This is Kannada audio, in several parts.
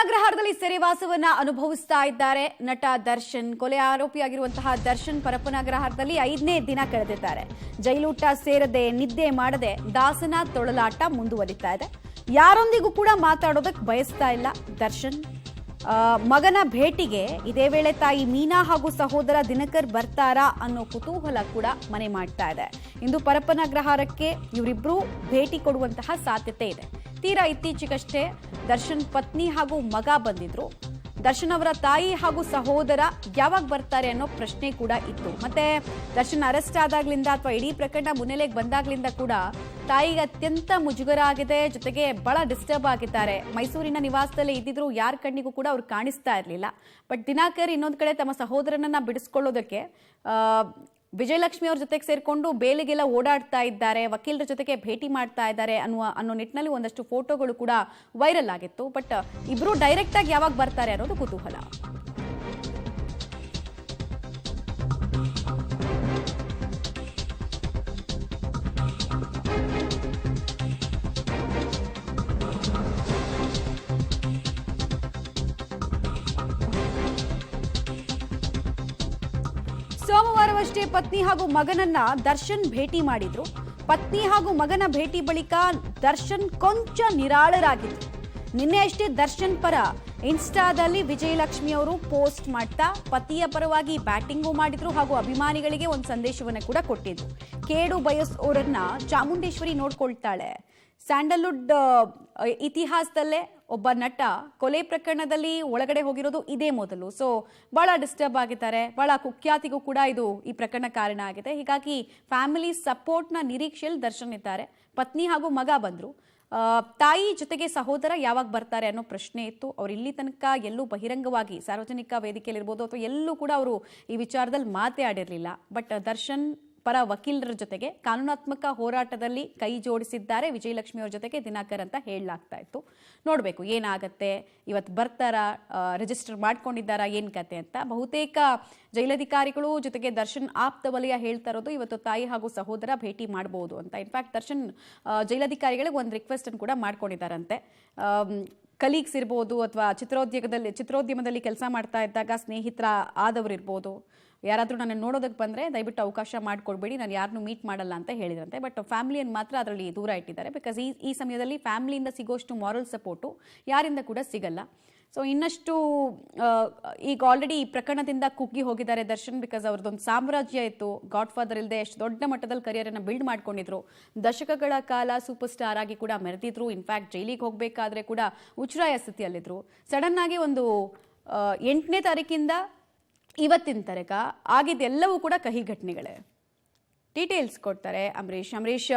ಪರಪ್ಪನಾಗ್ರಹಾರದಲ್ಲಿ ಸೆರೆವಾಸವನ್ನ ಅನುಭವಿಸ್ತಾ ಇದ್ದಾರೆ ನಟ ದರ್ಶನ್. ಕೊಲೆ ಆರೋಪಿಯಾಗಿರುವಂತಹ ದರ್ಶನ್ ಪರಪ್ಪನಾಗ್ರಹಾರದಲ್ಲಿ 5ನೇ ದಿನ ಕಳೆದಿದ್ದಾರೆ. ಜೈಲೂಟ ಸೇರದೆ ನಿದ್ದೆ ಮಾಡದೆ ದಾಸನ ತೊಳಲಾಟ ಮುಂದುವರಿತಾ ಇದೆ. ಯಾರೊಂದಿಗೂ ಕೂಡ ಮಾತಾಡೋದಕ್ಕೆ ಬಯಸ್ತಾ ಇಲ್ಲ ದರ್ಶನ್. ಮಗನ ಭೇಟಿಗೆ ಇದೇ ವೇಳೆ ತಾಯಿ ಮೀನಾ ಹಾಗೂ ಸಹೋದರ ದಿನಕರ್ ಬರ್ತಾರಾ ಅನ್ನೋ ಕುತೂಹಲ ಕೂಡ ಮನೆ ಮಾಡ್ತಾ ಇದೆ. ಇಂದು ಪರಪ್ಪನಾಗ್ರಹಾರಕ್ಕೆ ಇವರಿಬ್ರು ಭೇಟಿ ಕೊಡುವಂತಹ ಸಾಧ್ಯತೆ ಇದೆ. ತೀರಾ ಇತ್ತೀಚೆಗಷ್ಟೇ ದರ್ಶನ್ ಪತ್ನಿ ಹಾಗೂ ಮಗ ಬಂದಿದ್ರು. ದರ್ಶನ್ ಅವರ ತಾಯಿ ಹಾಗೂ ಸಹೋದರ ಯಾವಾಗ ಬರ್ತಾರೆ ಅನ್ನೋ ಪ್ರಶ್ನೆ ಕೂಡ ಇತ್ತು. ಮತ್ತೆ ದರ್ಶನ್ ಅರೆಸ್ಟ್ ಆದಾಗ್ಲಿಂದ ಅಥವಾ ಇಡೀ ಪ್ರಕರಣ ಮುನ್ನೆಲೆಗೆ ಬಂದಾಗ್ಲಿಂದ ಕೂಡ ತಾಯಿಗೆ ಅತ್ಯಂತ ಮುಜುಗರ ಆಗಿದೆ. ಜೊತೆಗೆ ಬಹಳ ಡಿಸ್ಟರ್ಬ್ ಆಗಿದ್ದಾರೆ. ಮೈಸೂರಿನ ನಿವಾಸದಲ್ಲೇ ಇದ್ದಿದ್ರು ಯಾರ ಕಣ್ಣಿಗೂ ಕೂಡ ಅವ್ರು ಕಾಣಿಸ್ತಾ ಇರಲಿಲ್ಲ. ಬಟ್ ದಿನಾಕರ್ ಇನ್ನೊಂದು ಕಡೆ ತಮ್ಮ ಸಹೋದರನನ್ನ ಬಿಡಿಸ್ಕೊಳ್ಳೋದಕ್ಕೆ ವಿಜಯಲಕ್ಷ್ಮಿ ಅವ್ರ ಜೊತೆಗೆ ಸೇರ್ಕೊಂಡು ಬೇಲಿಗೆಲ್ಲ ಓಡಾಡ್ತಾ ಇದ್ದಾರೆ, ವಕೀಲರ ಜೊತೆಗೆ ಭೇಟಿ ಮಾಡ್ತಾ ಇದ್ದಾರೆ ಅನ್ನೋ ನಿಟ್ಟಿನಲ್ಲಿ ಒಂದಷ್ಟು ಫೋಟೋಗಳು ಕೂಡ ವೈರಲ್ ಆಗಿತ್ತು. ಬಟ್ ಇಬ್ರು ಡೈರೆಕ್ಟ್ ಆಗಿ ಯಾವಾಗ ಬರ್ತಾರೆ ಅನ್ನೋದು ಕುತೂಹಲ. ಸೋಮವಾರವಷ್ಟೇ ಪತ್ನಿ ಹಾಗೂ ಮಗನನ್ನ ದರ್ಶನ್ ಭೇಟಿ ಮಾಡಿದ್ರು. ಪತ್ನಿ ಹಾಗೂ ಮಗನ ಭೇಟಿ ಬಳಿಕ ದರ್ಶನ್ ಕೊಂಚ ನಿರಾಳರಾಗಿದ್ರು. ನಿನ್ನೆ ಅಷ್ಟೇ ದರ್ಶನ್ ಪರ ಇನ್ಸ್ಟಾದಲ್ಲಿ ವಿಜಯಲಕ್ಷ್ಮಿ ಅವರು ಪೋಸ್ಟ್ ಮಾಡ್ತಾ ಪತಿಯ ಪರವಾಗಿ ಬ್ಯಾಟಿಂಗು ಮಾಡಿದ್ರು ಹಾಗೂ ಅಭಿಮಾನಿಗಳಿಗೆ ಒಂದು ಸಂದೇಶವನ್ನು ಕೂಡ ಕೊಟ್ಟಿದ್ರು. ಕೇಡು ಬಯಸೋರನ್ನ ಚಾಮುಂಡೇಶ್ವರಿ ನೋಡ್ಕೊಳ್ತಾಳೆ. ಸ್ಯಾಂಡಲ್ವುಡ್ ಇತಿಹಾಸದಲ್ಲೇ ಒಬ್ಬ ನಟ ಕೊಲೆ ಪ್ರಕರಣದಲ್ಲಿ ಒಳಗಡೆ ಹೋಗಿರೋದು ಇದೇ ಮೊದಲು. ಸೊ ಬಹಳ ಡಿಸ್ಟರ್ಬ್ ಆಗಿದ್ದಾರೆ. ಬಹಳ ಕುಖ್ಯಾತಿಗೂ ಕೂಡ ಈ ಪ್ರಕರಣ ಕಾರಣ ಆಗಿದೆ. ಹೀಗಾಗಿ ಫ್ಯಾಮಿಲಿ ಸಪೋರ್ಟ್ನ ನಿರೀಕ್ಷೆಯಲ್ಲಿ ದರ್ಶನ್ ಇದ್ದಾರೆ. ಪತ್ನಿ ಹಾಗೂ ಮಗ ಬಂದ್ರು. ತಾಯಿ ಜೊತೆಗೆ ಸಹೋದರ ಯಾವಾಗ ಬರ್ತಾರೆ ಅನ್ನೋ ಪ್ರಶ್ನೆ ಇತ್ತು. ಅವ್ರು ಇಲ್ಲಿ ತನಕ ಎಲ್ಲೂ ಬಹಿರಂಗವಾಗಿ ಸಾರ್ವಜನಿಕ ವೇದಿಕೆಯಲ್ಲಿರ್ಬೋದು ಅಥವಾ ಎಲ್ಲೂ ಕೂಡ ಅವರು ಈ ವಿಚಾರದಲ್ಲಿ ಮಾತೇ ಆಡಿರಲಿಲ್ಲ. ಬಟ್ ದರ್ಶನ್ ಪರ ವಕೀಲರ ಜೊತೆಗೆ ಕಾನೂನಾತ್ಮಕ ಹೋರಾಟದಲ್ಲಿ ಕೈ ಜೋಡಿಸಿದ್ದಾರೆ ವಿಜಯಲಕ್ಷ್ಮಿ ಅವ್ರ ಜೊತೆಗೆ ದಿನಾಕರ್ ಅಂತ ಹೇಳಲಾಗ್ತಾ ಇತ್ತು. ನೋಡಬೇಕು ಏನಾಗತ್ತೆ. ಇವತ್ತು ಬರ್ತಾರಾ, ರಿಜಿಸ್ಟರ್ ಮಾಡ್ಕೊಂಡಿದ್ದಾರಾ, ಏನ್ ಕತೆ ಅಂತ. ಬಹುತೇಕ ಜೈಲಧಿಕಾರಿಗಳು ಜೊತೆಗೆ ದರ್ಶನ್ ಆಪ್ತ ವಲಯ ಹೇಳ್ತಾ ಇರೋದು ಇವತ್ತು ತಾಯಿ ಹಾಗೂ ಸಹೋದರ ಭೇಟಿ ಮಾಡಬಹುದು ಅಂತ. ಇನ್ಫ್ಯಾಕ್ಟ್ ದರ್ಶನ್ ಜೈಲಧಿಕಾರಿಗಳಿಗೆ ಒಂದು ರಿಕ್ವೆಸ್ಟ್ ಅನ್ನು ಕೂಡ ಮಾಡ್ಕೊಂಡಿದ್ದಾರಂತೆ. ಕಲೀಗ್ಸ್ ಇರ್ಬೋದು ಅಥವಾ ಚಿತ್ರೋದ್ಯಮದಲ್ಲಿ ಕೆಲಸ ಮಾಡ್ತಾ ಇದ್ದಾಗ ಸ್ನೇಹಿತರ ಆದವರು ಇರ್ಬೋದು, ಯಾರಾದರೂ ನನ್ನ ನೋಡೋದಕ್ಕೆ ಬಂದರೆ ದಯವಿಟ್ಟು ಅವಕಾಶ ಮಾಡಿಕೊಡ್ಬೇಡಿ, ನಾನು ಯಾರನ್ನೂ ಮೀಟ್ ಮಾಡಲ್ಲ ಅಂತ ಹೇಳಿದ್ರಂತೆ. ಬಟ್ ಫ್ಯಾಮಿಲಿಯನ್ನು ಮಾತ್ರ ಅದರಲ್ಲಿ ದೂರ ಇಟ್ಟಿದ್ದಾರೆ. ಬಿಕಾಸ್ ಈ ಸಮಯದಲ್ಲಿ ಫ್ಯಾಮಿಲಿಯಿಂದ ಸಿಗೋಷ್ಟು ಮಾರಲ್ ಸಪೋರ್ಟು ಯಾರಿಂದ ಕೂಡ ಸಿಗಲ್ಲ. ಸೊ ಇನ್ನಷ್ಟು ಈಗ ಆಲ್ರೆಡಿ ಈ ಪ್ರಕರಣದಿಂದ ಕುಗ್ಗಿ ಹೋಗಿದ್ದಾರೆ ದರ್ಶನ್. ಬಿಕಾಸ್ ಅವ್ರದ್ದೊಂದು ಸಾಮ್ರಾಜ್ಯ ಇತ್ತು. ಗಾಡ್ ಫಾದರ್ ಇಲ್ಲದೆ ಎಷ್ಟು ದೊಡ್ಡ ಮಟ್ಟದಲ್ಲಿ ಕರಿಯರನ್ನು ಬಿಲ್ಡ್ ಮಾಡ್ಕೊಂಡಿದ್ರು. ದಶಕಗಳ ಕಾಲ ಸೂಪರ್ ಸ್ಟಾರ್ ಆಗಿ ಕೂಡ ಮೆರೆದಿದ್ರು. ಇನ್ಫ್ಯಾಕ್ಟ್ ಜೈಲಿಗೆ ಹೋಗಬೇಕಾದ್ರೆ ಕೂಡ ಉಚ್ಛ್ರಾಯ ಸ್ಥಿತಿಯಲ್ಲಿದ್ರು. ಸಡನ್ ಆಗಿ ಒಂದು 8ನೇ ತಾರೀಕಿಂದ ಇವತ್ತಿನ ತನಕ ಆಗಿದ್ದೆಲ್ಲವೂ ಕೂಡ ಕಹಿ ಘಟನೆಗಳೇ. ಡೀಟೇಲ್ಸ್ ಕೊಡ್ತಾರೆ ಅಂಬರೀಶ್.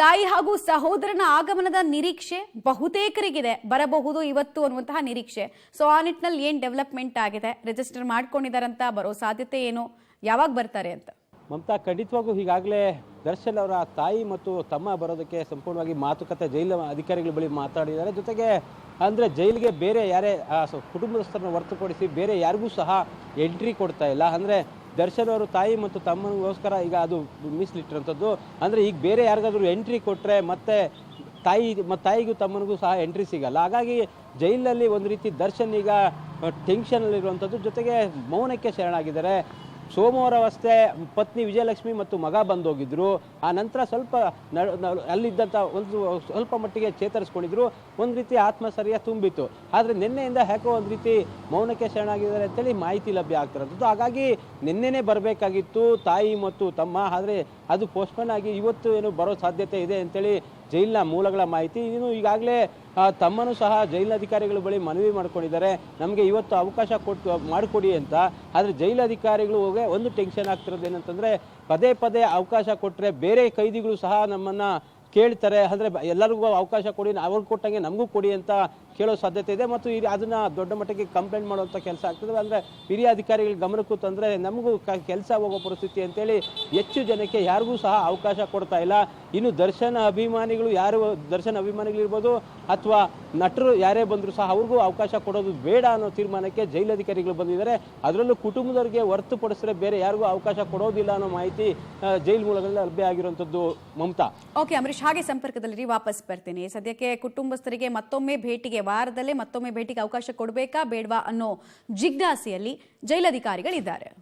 ತಾಯಿ ಹಾಗೂ ಸಹೋದರನ ಆಗಮನದ ನಿರೀಕ್ಷೆ ಬಹುತೇಕರಿಗಿದೆ. ಬರಬಹುದು ಇವತ್ತು ಅನ್ನುವಂತಹ ನಿರೀಕ್ಷೆ. ಸೊ ಆ ನಿಟ್ಟಿನಲ್ಲಿ ಏನ್ ಡೆವಲಪ್ಮೆಂಟ್ ಆಗಿದೆ, ರಿಜಿಸ್ಟರ್ ಮಾಡ್ಕೊಂಡಿದಾರಂತ, ಬರೋ ಸಾಧ್ಯತೆ ಏನು, ಯಾವಾಗ ಬರ್ತಾರೆ ಅಂತ? ಮಮತಾ, ಖಂಡಿತವಾಗೂ ಈಗಾಗಲೇ ದರ್ಶನ್ ಅವರ ತಾಯಿ ಮತ್ತು ತಮ್ಮ ಬರೋದಕ್ಕೆ ಸಂಪೂರ್ಣವಾಗಿ ಮಾತುಕತೆ ಜೈಲು ಅಧಿಕಾರಿಗಳ ಬಳಿ ಮಾತಾಡಿದ್ದಾರೆ. ಜೊತೆಗೆ ಅಂದರೆ ಜೈಲಿಗೆ ಬೇರೆ ಯಾರೇ ಕುಟುಂಬಸ್ಥರನ್ನು ಹೊರತುಪಡಿಸಿ ಬೇರೆ ಯಾರಿಗೂ ಸಹ ಎಂಟ್ರಿ ಕೊಡ್ತಾ ಇಲ್ಲ. ಅಂದರೆ ದರ್ಶನ್ ಅವರು ತಾಯಿ ಮತ್ತು ತಮ್ಮನಿಗೋಸ್ಕರ ಈಗ ಅದು ಮೀಸಲಿಟ್ಟಿರೋಂಥದ್ದು. ಅಂದರೆ ಈಗ ಬೇರೆ ಯಾರಿಗಾದ್ರೂ ಎಂಟ್ರಿ ಕೊಟ್ಟರೆ ಮತ್ತೆ ತಾಯಿಗೂ ತಮ್ಮನಿಗೂ ಸಹ ಎಂಟ್ರಿ ಸಿಗಲ್ಲ. ಹಾಗಾಗಿ ಜೈಲಲ್ಲಿ ಒಂದು ರೀತಿ ದರ್ಶನ್ ಈಗ ಟೆನ್ಷನಲ್ಲಿರುವಂಥದ್ದು. ಜೊತೆಗೆ ಮೌನಕ್ಕೆ ಶರಣಾಗಿದ್ದಾರೆ. ಸೋಮವಾರವಷ್ಟೇ ಪತ್ನಿ ವಿಜಯಲಕ್ಷ್ಮಿ ಮತ್ತು ಮಗ ಬಂದೋಗಿದ್ರು. ಆ ನಂತರ ಸ್ವಲ್ಪ ಅಲ್ಲಿದ್ದಂಥ ಒಂದು ಸ್ವಲ್ಪ ಮಟ್ಟಿಗೆ ಚೇತರಿಸ್ಕೊಂಡಿದ್ರು. ಒಂದು ರೀತಿ ಆತ್ಮಸರ್ಯ ತುಂಬಿತ್ತು. ಆದರೆ ನಿನ್ನೆಯಿಂದ ಯಾಕೋ ಒಂದು ರೀತಿ ಮೌನಕ್ಕೆ ಶರಣಾಗಿದ್ದಾರೆ ಅಂತೇಳಿ ಮಾಹಿತಿ ಲಭ್ಯ ಆಗ್ತಿರೋದು. ಹಾಗಾಗಿ ನಿನ್ನೆನೇ ಬರಬೇಕಾಗಿತ್ತು ತಾಯಿ ಮತ್ತು ತಮ್ಮ. ಆದರೆ ಅದು ಪೋಸ್ಟ್ಪೋನ್ ಆಗಿ ಇವತ್ತು ಏನು ಬರೋ ಸಾಧ್ಯತೆ ಇದೆ ಅಂತೇಳಿ ಜೈಲಿನ ಮೂಲಗಳ ಮಾಹಿತಿ. ಇನ್ನು ಈಗಾಗಲೇ ತಮ್ಮನು ಸಹ ಜೈಲಾಧಿಕಾರಿಗಳ ಬಳಿ ಮನವಿ ಮಾಡ್ಕೊಂಡಿದ್ದಾರೆ, ನಮಗೆ ಇವತ್ತು ಅವಕಾಶ ಮಾಡಿಕೊಡಿ ಅಂತ. ಆದರೆ ಜೈಲಾಧಿಕಾರಿಗಳು ಒಂದು ಟೆನ್ಷನ್ ಆಗ್ತಿರೋದು ಏನಂತಂದರೆ ಪದೇ ಪದೇ ಅವಕಾಶ ಕೊಟ್ಟರೆ ಬೇರೆ ಕೈದಿಗಳು ಸಹ ನಮ್ಮನ್ನು ಕೇಳ್ತಾರೆ. ಅಂದರೆ ಎಲ್ಲರಿಗೂ ಅವಕಾಶ ಕೊಡಿ, ಅವ್ರಿಗೆ ಕೊಟ್ಟಂಗೆ ನಮಗೂ ಕೊಡಿ ಅಂತ ಕೇಳೋ ಸಾಧ್ಯತೆ ಇದೆ. ಮತ್ತು ಅದನ್ನು ದೊಡ್ಡ ಮಟ್ಟಿಗೆ ಕಂಪ್ಲೇಂಟ್ ಮಾಡುವಂಥ ಕೆಲಸ ಆಗ್ತದೆ. ಅಂದರೆ ಹಿರಿಯ ಅಧಿಕಾರಿಗಳ ಗಮನಕ್ಕೂ ತಂದರೆ ನಮಗೂ ಕೆಲಸ ಹೋಗೋ ಪರಿಸ್ಥಿತಿ ಅಂತೇಳಿ ಹೆಚ್ಚು ಜನಕ್ಕೆ ಯಾರಿಗೂ ಸಹ ಅವಕಾಶ ಕೊಡ್ತಾ ಇಲ್ಲ. ಇನ್ನು ದರ್ಶನ್ ಅಭಿಮಾನಿಗಳಿರ್ಬೋದು ಅಥವಾ ನಟರು ಯಾರೇ ಬಂದರೂ ಸಹ ಅವ್ರಿಗೂ ಅವಕಾಶ ಕೊಡೋದು ಬೇಡ ಅನ್ನೋ ತೀರ್ಮಾನಕ್ಕೆ ಜೈಲಧಿಕಾರಿಗಳು ಬಂದಿದ್ದಾರೆ. ಅದರಲ್ಲೂ ಕುಟುಂಬದವರಿಗೆ ಹೊರತುಪಡಿಸಿದ್ರೆ ಬೇರೆ ಯಾರಿಗೂ ಅವಕಾಶ ಕೊಡೋದಿಲ್ಲ ಅನ್ನೋ ಮಾಹಿತಿ ಜೈಲು ಮೂಲಗಳಲ್ಲಿ ಲಭ್ಯ ಆಗಿರುವಂಥದ್ದು. ಮಮತಾ, ಓಕೆ ಅಂಬರೀಶ್, ಹಾಗೆ ಸಂಪರ್ಕದಲ್ಲಿ ವಾಪಸ್ ಬರ್ತೀನಿ. ಸದ್ಯಕ್ಕೆ ಕುಟುಂಬಸ್ಥರಿಗೆ ಮತ್ತೊಮ್ಮೆ ಭೇಟಿಗೆ ವಾರದಲ್ಲೇ ಮತ್ತೊಮ್ಮೆ ಭೇಟಿಗೆ ಅವಕಾಶ ಕೊಡಬೇಕಾ ಬೇಡವಾ ಅನ್ನೋ ಜಿಜ್ಞಾಸೆಯಲ್ಲಿ ಜೈಲಧಿಕಾರಿಗಳಿದ್ದಾರೆ.